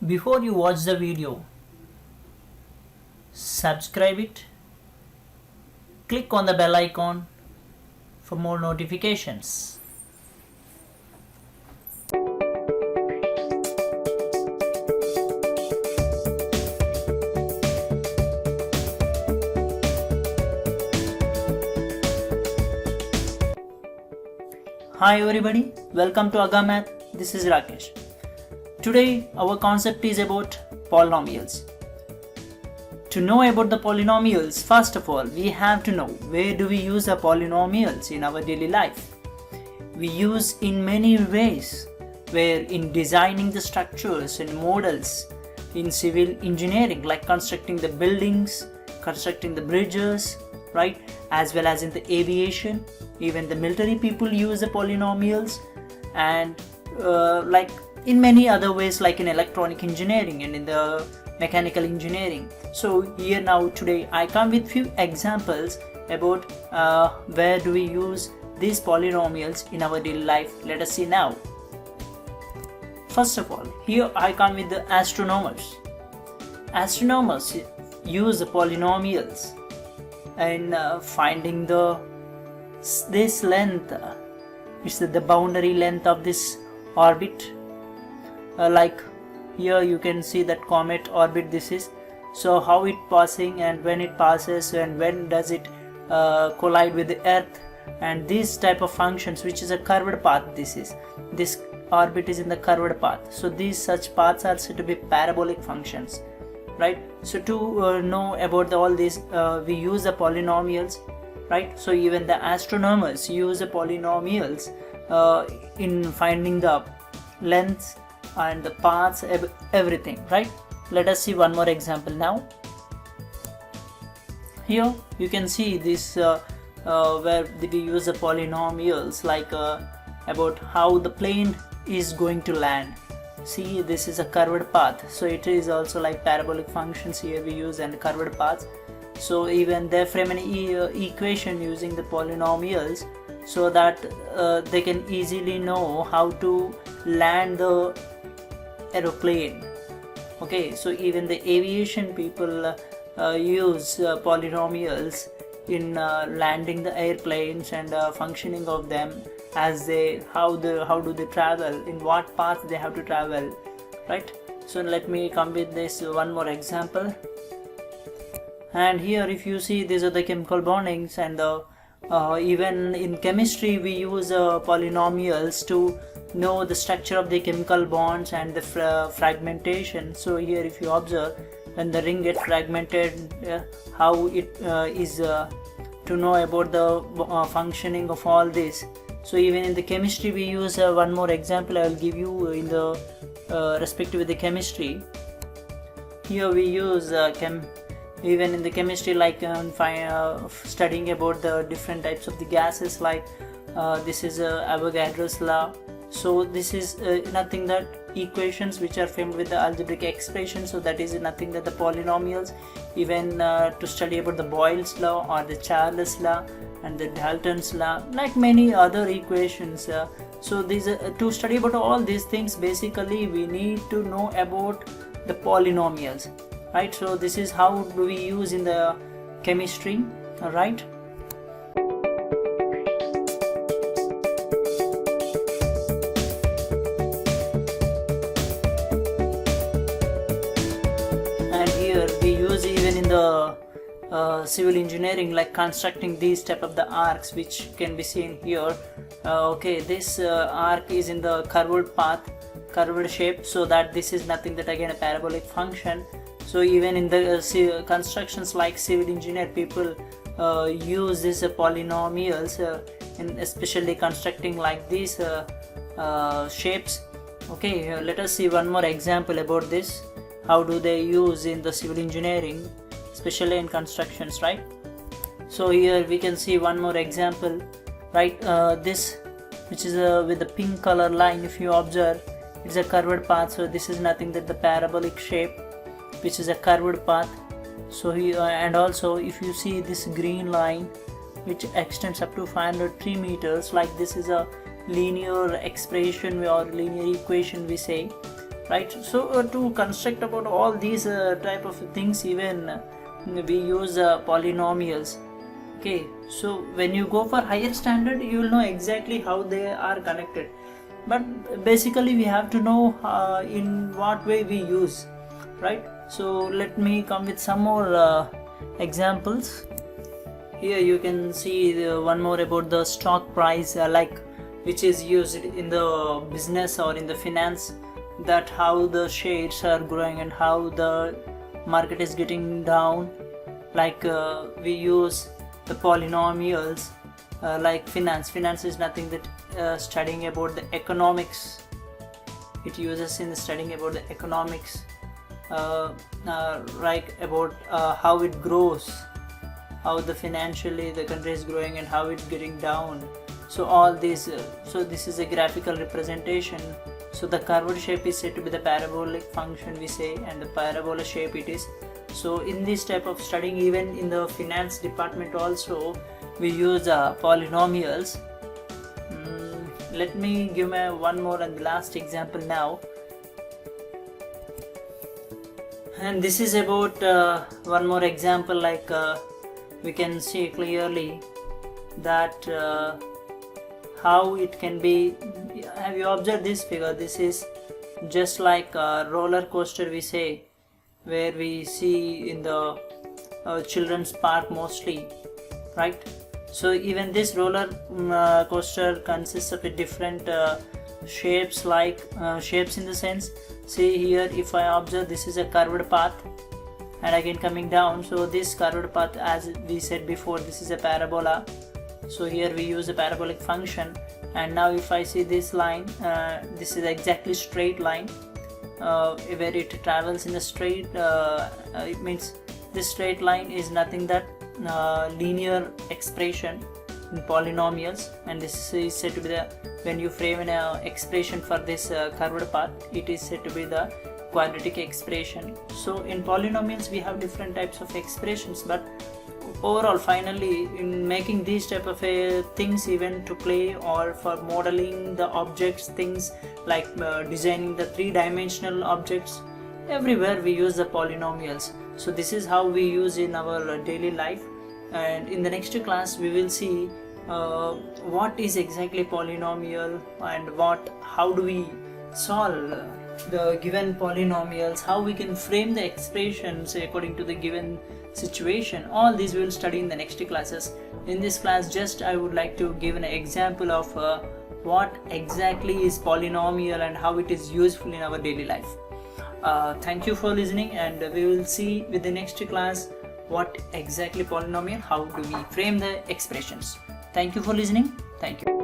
Before you watch the video, subscribe it, click on the bell icon for more notifications. Hi everybody, welcome to Aga Math. This is Rakesh. Today our concept is about polynomials. To know about the polynomials, first of all, we have to know where do we use the polynomials in our daily life. We use in many ways, where in designing the structures and models, in civil engineering like constructing the buildings, constructing the bridges, right, as well as in the aviation. Even the military people use the polynomials, and like in many other ways, like in electronic engineering and in the mechanical engineering. So here now today I come with few examples about where do we use these polynomials in our daily life. Let us see now. First of all, here I come with the astronomers. Astronomers use the polynomials in finding this length, is the boundary length of this orbit. Like here you can see that comet orbit this is. So how it passing and when it passes and when does it collide with the earth, and these type of functions, which is a curved path. This orbit is in the curved path. So these such paths are said to be parabolic functions, right? So to know about all these, we use the polynomials, right? So even the astronomers use the polynomials in finding the lengths and the paths, everything, right? Let us see one more example now. Here you can see this where we use the polynomials, like about how the plane is going to land. See, this is a curved path, so it is also like parabolic functions here we use, and curved paths. So even they frame an equation using the polynomials, so that they can easily know how to land the aeroplane. Okay, so even the aviation people use polynomials in landing the airplanes and functioning of them, as how do they travel, in what path they have to travel, right? So let me come with this one more example. And here if you see, these are the chemical bondings, and even in chemistry we use polynomials to know the structure of the chemical bonds and the fragmentation. So here if you observe, when the ring gets fragmented, how it is to know about the functioning of all this. So even in the chemistry we use one more example I will give you in the respect with the chemistry. Here we use even in the chemistry, like studying about the different types of the gases, like this is Avogadro's law. So this is nothing that equations which are framed with the algebraic expression. So that is nothing that the polynomials. Even to study about the Boyle's law or the Charles law and the Dalton's law, like many other equations. So these to study about all these things, basically we need to know about the polynomials, right? So this is how do we use in the chemistry, right? And here we use even in the civil engineering, like constructing these type of the arcs, which can be seen here. Okay, this arc is in the curved path, curved shape, so that this is nothing that again a parabolic function. So even in the constructions like civil engineer people use these polynomials in especially constructing like these shapes. Okay, let us see one more example about this. How do they use in the civil engineering, especially in constructions, right? So here we can see one more example, right? This, which is with the pink color line, if you observe, it's a curved path. So this is nothing that the parabolic shape, which is a curved path. So here, and also if you see this green line, which extends up to 503 meters, like this is a linear expression or linear equation we say. right? So to construct about all these type of things, even we use polynomials. Okay, so when you go for higher standard, you will know exactly how they are connected, but basically we have to know in what way we use, right? So let me come with some more examples. Here you can see one more about the stock price, like which is used in the business or in the finance, that how the shares are growing and how the market is getting down. Like we use the polynomials, like finance is nothing that studying about the economics. It uses in studying about the economics, like about how it grows, how the financially the country is growing and how it's getting down. So all these, so this is a graphical representation. So the curved shape is said to be the parabolic function, we say, and the parabola shape it is. So in this type of studying, even in the finance department also, we use polynomials. Let me give me one more and the last example now. And this is about one more example, like we can see clearly that how it can be. Have you observed this figure? This is just like a roller coaster, we say, where we see in the children's park mostly, right? So even this roller coaster consists of a different shapes, like shapes in the sense, see here, if I observe, this is a curved path and again coming down. So this curved path, as we said before, this is a parabola. So here we use a parabolic function, and now if I see this line, this is exactly straight line, where it travels in a straight, it means this straight line is nothing that linear expression in polynomials, and this is said to be the, when you frame an expression for this curved path, it is said to be the quadratic expression. So in polynomials we have different types of expressions, but overall finally in making these type of things, even to play or for modeling the objects, things like designing the three-dimensional objects, everywhere we use the polynomials. So this is how we use in our daily life, and in the next class we will see what is exactly polynomial and how do we solve the given polynomials, how we can frame the expressions according to the given situation. All these we will study in the next classes. In this class, just I would like to give an example of what exactly is polynomial and how it is useful in our daily life. Thank you for listening, and we will see with the next class what exactly polynomial, how do we frame the expressions. Thank you for listening. Thank you.